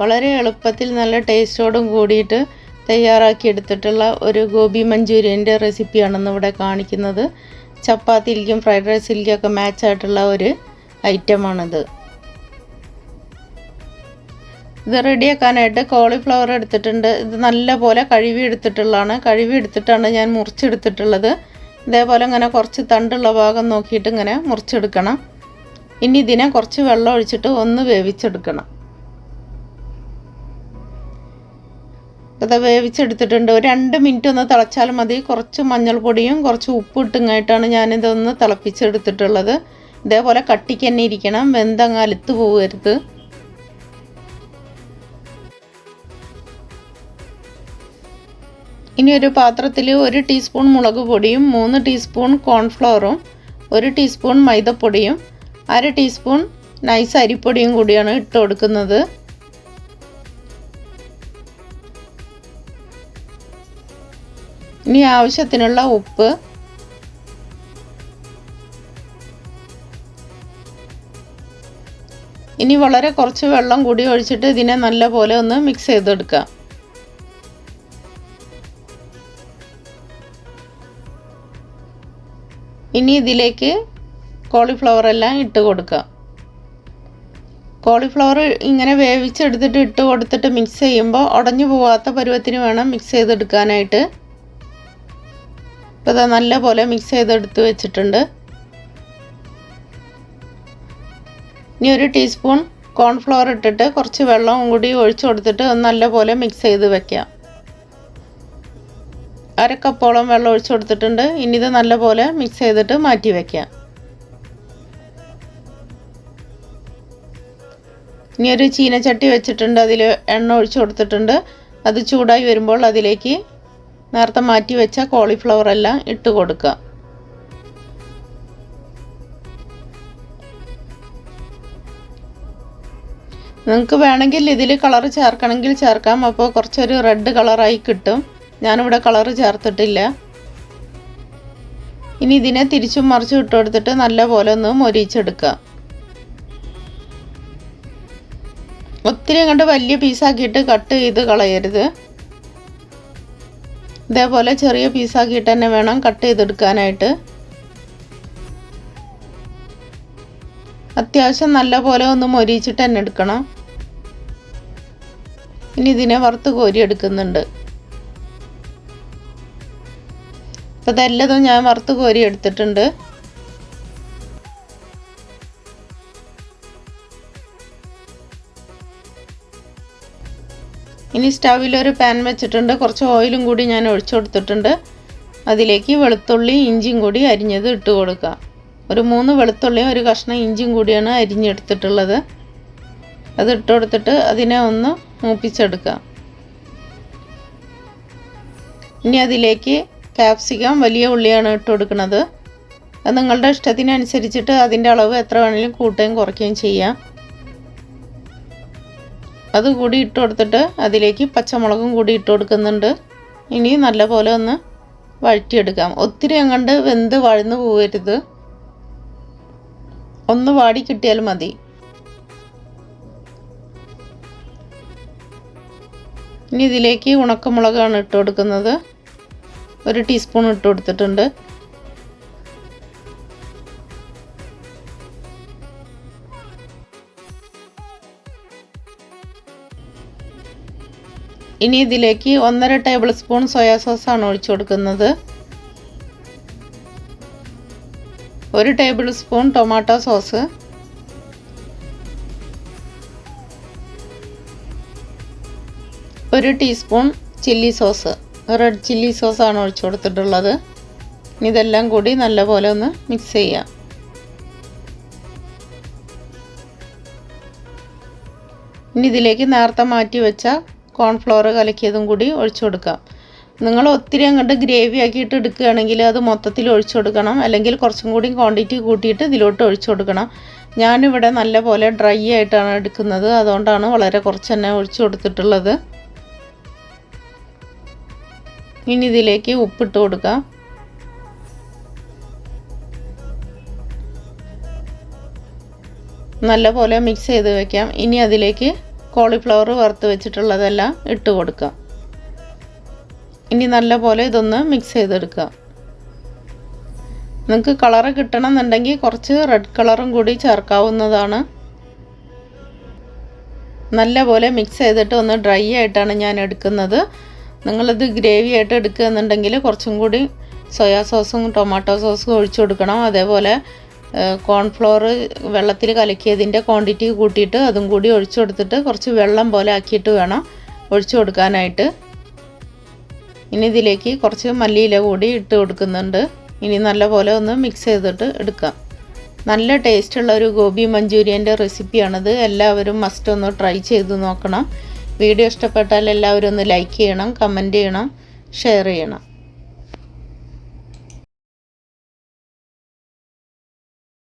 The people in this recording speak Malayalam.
വളരെ എളുപ്പത്തിൽ നല്ല ടേസ്റ്റോടും കൂടിയിട്ട് തയ്യാറാക്കി എടുത്തിട്ടുള്ള ഒരു ഗോബി മഞ്ചൂരിയൻ്റെ റെസിപ്പിയാണെന്ന് ഇവിടെ കാണിക്കുന്നത്. ചപ്പാത്തിയിലേക്കും ഫ്രൈഡ് റൈസിലേക്കൊക്കെ മാച്ചായിട്ടുള്ള ഒരു ഐറ്റമാണിത്. ഇത് റെഡിയാക്കാനായിട്ട് കോളിഫ്ലവർ എടുത്തിട്ടുണ്ട്. ഇത് നല്ലപോലെ കഴുകി എടുത്തിട്ടാണ് ഞാൻ മുറിച്ചെടുത്തിട്ടുള്ളത്. ഇതേപോലെ ഇങ്ങനെ കുറച്ച് തണ്ടുള്ള ഭാഗം നോക്കിയിട്ട് ഇങ്ങനെ മുറിച്ചെടുക്കണം. ഇനി ഇതിനെ കുറച്ച് വെള്ളം ഒഴിച്ചിട്ട് ഒന്ന് വേവിച്ചെടുക്കണം. ഇത് വേവിച്ചെടുത്തിട്ടുണ്ട്. ഒരു 2 മിനിറ്റ് ഒന്ന് തിളച്ചാൽ മതി. കുറച്ച് മഞ്ഞൾപ്പൊടിയും കുറച്ച് ഉപ്പ് ഇട്ടിങ്ങായിട്ടാണ് ഞാനിതൊന്ന് തിളപ്പിച്ചെടുത്തിട്ടുള്ളത്. ഇതേപോലെ കട്ടിക്ക് തന്നെ ഇരിക്കണം, വെന്തങ്ങ് അലുത്ത് പോകരുത്. ഇനി ഒരു പാത്രത്തിൽ 1 ടീസ്പൂൺ മുളക് പൊടിയും 3 ടീസ്പൂൺ കോൺഫ്ലവറും 1 ടീസ്പൂൺ മൈദപ്പൊടിയും 1/2 ടീസ്പൂൺ നൈസ് അരിപ്പൊടിയും കൂടിയാണ് ഇട്ട് കൊടുക്കുന്നത്. ഇനി ആവശ്യത്തിനുള്ള ഉപ്പ്, ഇനി വളരെ കുറച്ച് വെള്ളം കൂടി ഒഴിച്ചിട്ട് ഇതിനെ നല്ലപോലെ ഒന്ന് മിക്സ് ചെയ്തെടുക്കാം. ഇനി ഇതിലേക്ക് കോളിഫ്ലവർ എല്ലാം ഇട്ട് കൊടുക്കാം. കോളിഫ്ലവർ ഇങ്ങനെ വേവിച്ചെടുത്തിട്ട് ഇട്ട് കൊടുത്തിട്ട് മിക്സ് ചെയ്യുമ്പോൾ ഉടഞ്ഞു പോകാത്ത പരുവത്തിന് വേണം മിക്സ് ചെയ്തെടുക്കാനായിട്ട്. ഇപ്പോൾ ഇത് നല്ലപോലെ മിക്സ് ചെയ്തെടുത്ത് വെച്ചിട്ടുണ്ട്. ഇനി 1 ടീസ്പൂൺ കോൺഫ്ലവർ ഇട്ടിട്ട് കുറച്ച് വെള്ളവും കൂടി ഒഴിച്ചു കൊടുത്തിട്ട് നല്ലപോലെ മിക്സ് ചെയ്ത് വെക്കാം. 1/2 കപ്പോളം വെള്ളം ഒഴിച്ചു കൊടുത്തിട്ടുണ്ട്. ഇനി ഇത് നല്ലപോലെ മിക്സ് ചെയ്തിട്ട് മാറ്റി വയ്ക്കാം. ഇനി ഒരു ചീനച്ചട്ടി വെച്ചിട്ടുണ്ട്. അതിൽ എണ്ണ ഒഴിച്ചു കൊടുത്തിട്ടുണ്ട്. അത് ചൂടായി വരുമ്പോൾ അതിലേക്ക് നേരത്തെ മാറ്റി വെച്ച കോളിഫ്ലവർ എല്ലാം ഇട്ട് കൊടുക്കുക. നിങ്ങൾക്ക് വേണമെങ്കിൽ ഇതിൽ കളർ ചേർക്കണമെങ്കിൽ ചേർക്കാം. അപ്പോൾ കുറച്ചൊരു റെഡ് കളറായി കിട്ടും. ഞാനിവിടെ കളർ ചേർത്തിട്ടില്ല. ഇനി ഇതിനെ തിരിച്ചും മറിച്ചും ഇട്ട് കൊടുത്തിട്ട് നല്ലപോലെ ഒന്ന് മൊരിച്ചെടുക്കുക. ഒത്തിരി അങ്ങോട്ട് വലിയ പീസാക്കിയിട്ട് കട്ട് ചെയ്ത് കളയരുത്. ഇതേപോലെ ചെറിയ പീസാക്കിയിട്ട് തന്നെ വേണം കട്ട് ചെയ്തെടുക്കാനായിട്ട്. അത്യാവശ്യം നല്ലപോലെ ഒന്ന് മൊരിച്ചിട്ട് തന്നെ എടുക്കണം. ഇനി ഇതിനെ വറുത്ത് കോരി എടുക്കുന്നുണ്ട്. അപ്പോൾ ഇതെല്ലതും ഞാൻ വറുത്ത് കോരി എടുത്തിട്ടുണ്ട്. ഇനി സ്റ്റൗവിൽ ഒരു പാൻ വെച്ചിട്ടുണ്ട്. കുറച്ച് ഓയിലും കൂടി ഞാൻ ഒഴിച്ചു കൊടുത്തിട്ടുണ്ട്. അതിലേക്ക് വെളുത്തുള്ളി ഇഞ്ചിയും കൂടി അരിഞ്ഞത് ഇട്ട് കൊടുക്കുക. ഒരു 3 വെളുത്തുള്ളിയും ഒരു കഷ്ണം ഇഞ്ചിയും കൂടിയാണ് അരിഞ്ഞെടുത്തിട്ടുള്ളത്. അത് ഇട്ട് കൊടുത്തിട്ട് അതിനെ ഒന്ന് മൂപ്പിച്ചെടുക്കുക. ഇനി അതിലേക്ക് ക്യാപ്സിക്കം വലിയ ഉള്ളിയാണ് ഇട്ട് കൊടുക്കുന്നത്. അത് നിങ്ങളുടെ ഇഷ്ടത്തിനനുസരിച്ചിട്ട് അതിൻ്റെ അളവ് എത്ര വേണമെങ്കിലും കൂട്ടുകയും കുറയ്ക്കുകയും ചെയ്യാം. അത് കൂടി ഇട്ട് കൊടുത്തിട്ട് അതിലേക്ക് പച്ചമുളകും കൂടി ഇട്ട് കൊടുക്കുന്നുണ്ട്. ഇനി നല്ലപോലെ ഒന്ന് വഴറ്റിയെടുക്കാം. ഒത്തിരി അങ്ങോട്ട് വെന്ത് വഴന്നു പോകരുത്, ഒന്ന് വാടി കിട്ടിയാൽ മതി. ഇനി ഇതിലേക്ക് ഉണക്കമുളകാണ് ഇട്ട് കൊടുക്കുന്നത്. 1 ടീസ്പൂൺ ഇട്ട് കൊടുത്തിട്ടുണ്ട്. ഇനി ഇതിലേക്ക് 1.5 ടേബിൾ സ്പൂൺ സോയാ സോസാണ് ഒഴിച്ചു കൊടുക്കുന്നത്. 1 tablespoon tomato sauce, 1 teaspoon chilli sauce, red chilli സോസാണ് ഒഴിച്ചു കൊടുത്തിട്ടുള്ളത്. ഇതെല്ലാം കൂടി നല്ലപോലെ ഒന്ന് മിക്സ് ചെയ്യാം. ഇനി ഇതിലേക്ക് നേരത്തെ മാറ്റി വെച്ച കോൺഫ്ലവർ കലക്കിയതും കൂടി ഒഴിച്ചു കൊടുക്കാം. നിങ്ങൾ ഒത്തിരി അങ്ങോട്ട് ഗ്രേവി ആക്കിയിട്ട് എടുക്കുകയാണെങ്കിൽ അത് മൊത്തത്തിൽ ഒഴിച്ചു കൊടുക്കണം. അല്ലെങ്കിൽ കുറച്ചും കൂടി ക്വാണ്ടിറ്റി കൂട്ടിയിട്ട് ഇതിലോട്ട് ഒഴിച്ചു കൊടുക്കണം. ഞാനിവിടെ നല്ലപോലെ ഡ്രൈ ആയിട്ടാണ് എടുക്കുന്നത്. അതുകൊണ്ടാണ് വളരെ കുറച്ച് തന്നെ ഒഴിച്ചു കൊടുത്തിട്ടുള്ളത്. ഇനി ഇതിലേക്ക് ഉപ്പിട്ട് കൊടുക്കാം. നല്ലപോലെ മിക്സ് ചെയ്ത് വെക്കാം. ഇനി അതിലേക്ക് കോളിഫ്ലവർ വറുത്ത് വെച്ചിട്ടുള്ളതെല്ലാം ഇട്ട് കൊടുക്കാം. ഇനി നല്ലപോലെ ഇതൊന്ന് മിക്സ് ചെയ്തെടുക്കാം. നിങ്ങൾക്ക് കളറ് കിട്ടണം എന്നുണ്ടെങ്കിൽ കുറച്ച് റെഡ് കളറും കൂടി ചേർക്കാവുന്നതാണ്. നല്ലപോലെ മിക്സ് ചെയ്തിട്ട് ഒന്ന് ഡ്രൈ ആയിട്ടാണ് ഞാൻ എടുക്കുന്നത്. നിങ്ങളിത് ഗ്രേവി ആയിട്ട് എടുക്കുകയെന്നുണ്ടെങ്കിൽ കുറച്ചും കൂടി സോയാ സോസും ടൊമാറ്റോ സോസും ഒഴിച്ചു കൊടുക്കണം. അതേപോലെ കോൺഫ്ലോർ വെള്ളത്തിൽ കലക്കിയതിൻ്റെ ക്വാണ്ടിറ്റി കൂട്ടിയിട്ട് അതും കൂടി ഒഴിച്ചു കൊടുത്തിട്ട് കുറച്ച് വെള്ളം പോലെ ആക്കിയിട്ട് വേണം ഒഴിച്ചു കൊടുക്കാനായിട്ട്. ഇനി ഇതിലേക്ക് കുറച്ച് മല്ലിയില കൂടി ഇട്ട് കൊടുക്കുന്നുണ്ട്. ഇനി നല്ലപോലെ ഒന്ന് മിക്സ് ചെയ്തിട്ട് എടുക്കാം. നല്ല ടേസ്റ്റുള്ള ഒരു ഗോബി മഞ്ചൂരിയൻ്റെ റെസിപ്പിയാണിത്. എല്ലാവരും മസ്റ്റ് ഒന്ന് ട്രൈ ചെയ്ത് നോക്കണം. വീഡിയോ ഇഷ്ടപ്പെട്ടാൽ എല്ലാവരും ഒന്ന് ലൈക്ക് ചെയ്യണം, കമൻറ്റ് ചെയ്യണം, ഷെയർ ചെയ്യണം.